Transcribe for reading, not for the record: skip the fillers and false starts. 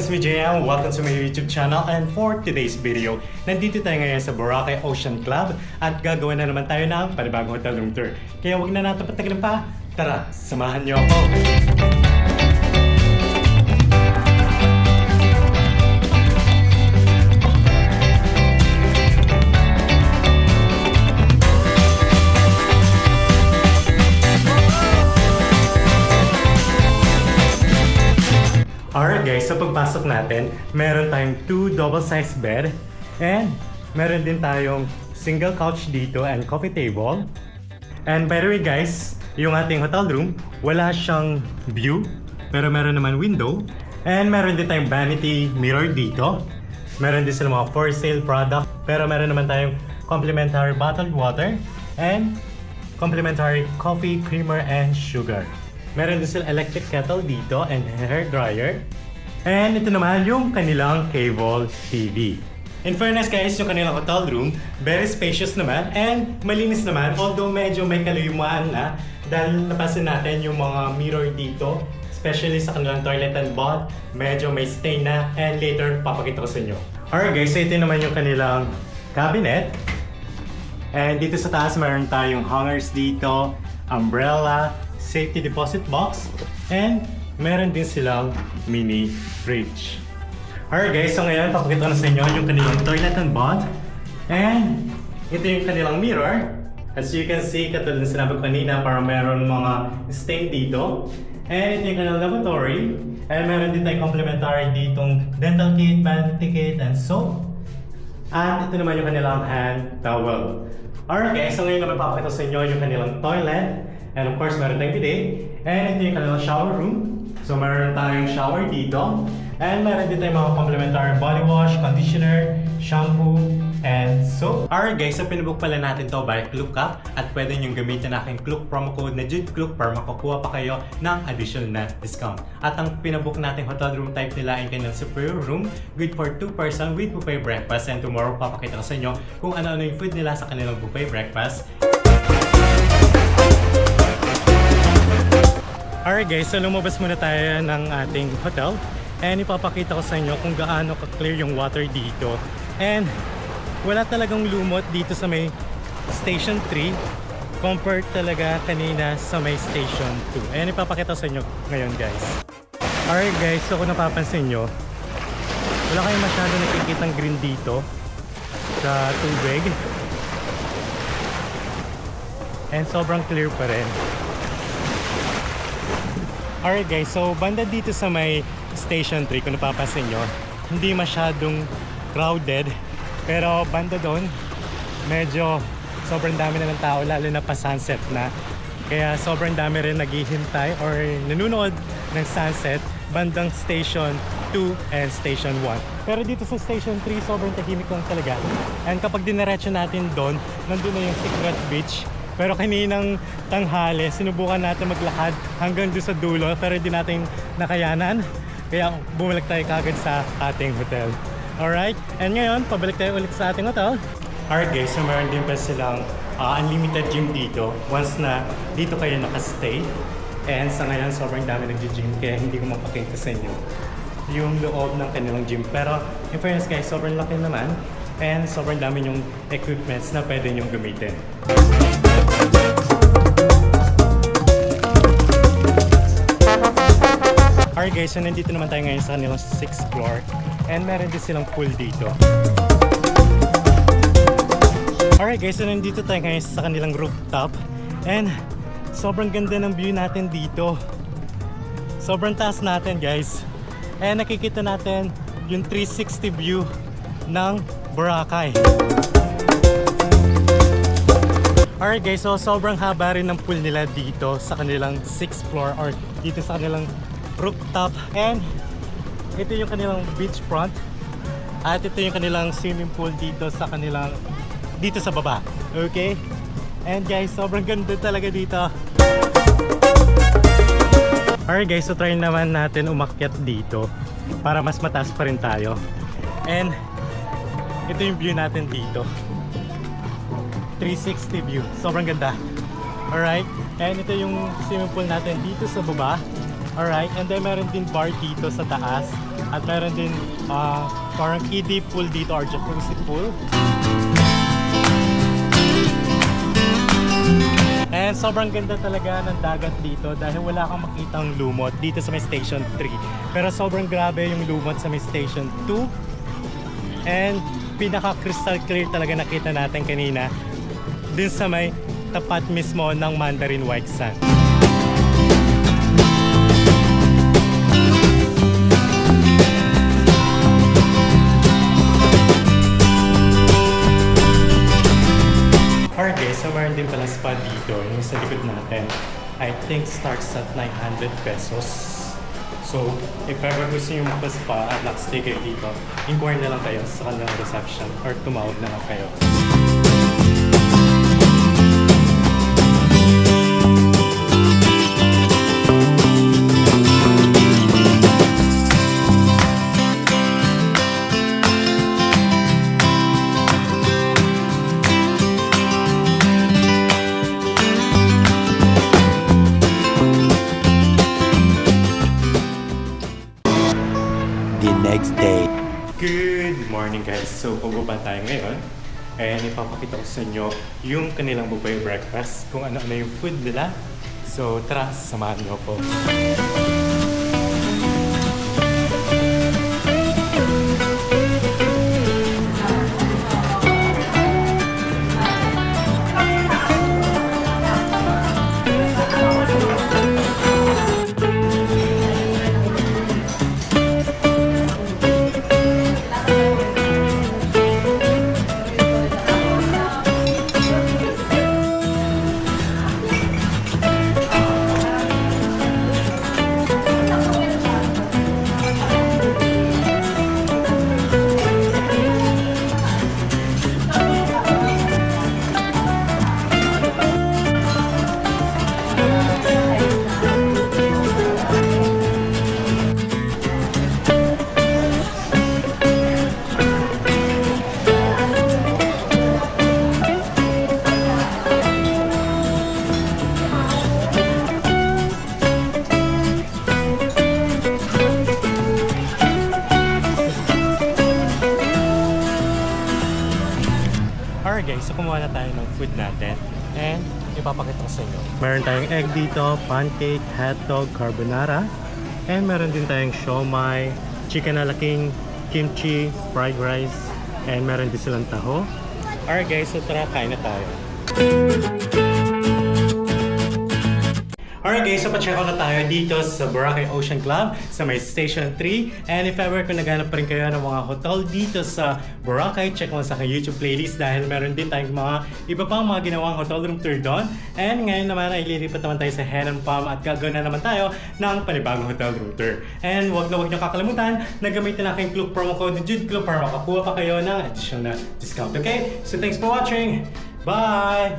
it's me JM. Welcome to my YouTube channel, and for today's video, nandito tayo ngayon sa Boracay Ocean Club at gagawa na naman tayo ng panibagong hotel room tour. Kaya wag na natin patagalin pa. Tara, samahan niyo ako! Alright guys, sa pagpasok natin, meron tayong 2 double-sized bed and meron din tayong single couch dito and coffee table. And by the way guys, yung ating hotel room, wala siyang view, pero meron naman window. And meron din tayong vanity mirror dito. Meron din sila mga for sale product, pero meron naman tayong complimentary bottled water and complimentary coffee, creamer, and sugar. Meron din sila electric kettle dito and hair dryer. And ito naman yung kanilang cable TV. In fairness guys, yung kanilang hotel room, very spacious naman and malinis naman. Although medyo may kaluyumaan na dahil napasin natin yung mga mirror dito, especially sa kanilang toilet and bath, medyo may stain na and later papakita ko sa inyo. Alright guys, so ito naman yung kanilang cabinet. And dito sa taas meron tayong hangers dito, umbrella, safety deposit box, and meron din silang mini fridge. Alright guys, so ngayon papakita ko na sa inyo yung kanilang toilet and bath. And ito yung kanilang mirror. As you can see, katulad ng sinabi ko kanina, parang meron mga stain dito. And ito yung kanilang lavatory. And meron din tayong complimentary ditong dental kit, vanity kit, and soap. At ito naman yung kanilang hand towel. Alright guys, so ngayon naman papakita ko sa inyo yung kanilang toilet. And of course, meron tayong bidet. And ito yung kanilang shower room. So meron tayong shower dito. And meron din tayong mga complimentary body wash, conditioner, shampoo, and soap. Alright guys, so pinabook pala natin to by ClookUp. At pwede nyo gamitin aking Klook promo code na JUDECLOOK para makakuha pa kayo ng additional na discount. At ang pinabook natin hotel room type nila ay kanilang superior room, good for 2 person with buffet breakfast. And tomorrow papakita ko sa inyo kung ano-ano yung food nila sa kanilang buffet breakfast. Alright guys, so lumabas muna tayo ng ating hotel and ipapakita ko sa inyo kung gaano ka-clear yung water dito. And wala talagang lumot dito sa may Station 3 compared talaga kanina sa may Station 2. And ipapakita ko sa inyo ngayon guys. Alright guys, so kung napapansin nyo, wala kayong masyado nakikitang green dito sa tubig. And sobrang clear pa rin. Alright guys, so banda dito sa may Station 3, kung napapansin nyo, hindi masyadong crowded. Pero banda doon, medyo sobrang dami na ng tao, lalo na pa sunset na. Kaya sobrang dami rin naghihintay or nanonood ng sunset bandang Station 2 and Station 1. Pero dito sa Station 3, sobrang tahimik lang talaga. And kapag diniretso natin doon, nandun na yung Secret Beach. Pero kaninang tanghali, sinubukan natin maglakad hanggang doon sa dulo pero hindi natin nakayanan. Kaya bumalik tayo kagad sa ating hotel. Alright? And ngayon, pabalik tayo ulit sa ating hotel. Alright guys, so meron din pa silang unlimited gym dito once na dito kayo nakastay. And sa ngayon, sobrang dami nag-gym kaya hindi ko mapakita sa inyo yung loob ng kanilang gym. Pero in fairness guys, sobrang laki naman. And sobrang dami yung equipments na pwede nyong gamitin. Alright guys, so nandito naman tayo ngayon sa kanilang 6th floor. And meron din silang pool dito. Alright guys, so nandito tayo ngayon sa kanilang rooftop. And sobrang ganda ng view natin dito. Sobrang taas natin guys. And nakikita natin yung 360 view ng Boracay. Alright guys, so sobrang haba rin ng pool nila dito sa kanilang 6th floor or dito sa kanilang rooftop. And ito yung kanilang beachfront. At ito yung kanilang swimming pool dito sa kanilang dito sa baba. Okay? And guys, sobrang ganda talaga dito. Alright guys, so try naman natin umakyat dito para mas mataas pa rin tayo. And ito yung view natin dito. 360 view. Sobrang ganda. Alright? And ito yung swimming pool natin dito sa baba. Alright, and then meron din bar dito sa taas. At meron din parang kiddie pool dito or jacuzzi pool. And sobrang ganda talaga ng dagat dito dahil wala kang makitang lumot dito sa may Station 3. Pero sobrang grabe yung lumot sa may Station 2. And pinaka crystal clear talaga nakita natin kanina din sa may tapat mismo ng Mandarin White Sand. Alright guys, so meron din pala spa dito, yung sa likod natin. I think starts at 900 pesos. So, if ever gusto nyo magpa-spa at stay kayo dito, inquire na lang kayo sa kanilang reception or tumawag na lang kayo. Next day. Good morning guys! So pababa tayo ngayon and ipapakita ko sa inyo yung kanilang buffet breakfast kung ano-ano yung food nila. So tara, samahan niyo po. Alright guys, so kumuha na tayo ng food natin and ipapakita ko sa inyo. Meron tayong egg dito, pancake, hotdog, carbonara, and meron din tayong siomai, chicken na laking, kimchi, fried rice, and meron din silang taho. Alright guys, so tara, kain na tayo. Alright guys, so pa-check out na tayo dito sa Boracay Ocean Club sa may Station 3. And if ever kung naghanap pa rin kayo ng mga hotel dito sa Boracay, check mo sa aking YouTube playlist dahil meron din tayong mga iba pang mga ginawang hotel room tour doon. And ngayon naman ay lilipat naman tayo sa Henan Palm at gagawin na naman tayo ng panibagong hotel room tour. And wag na wag niyo kakalimutan na gamitin ang aking Klook promo code JUDEKLOOK para makakuha pa kayo ng additional discount. Okay? So thanks for watching! Bye!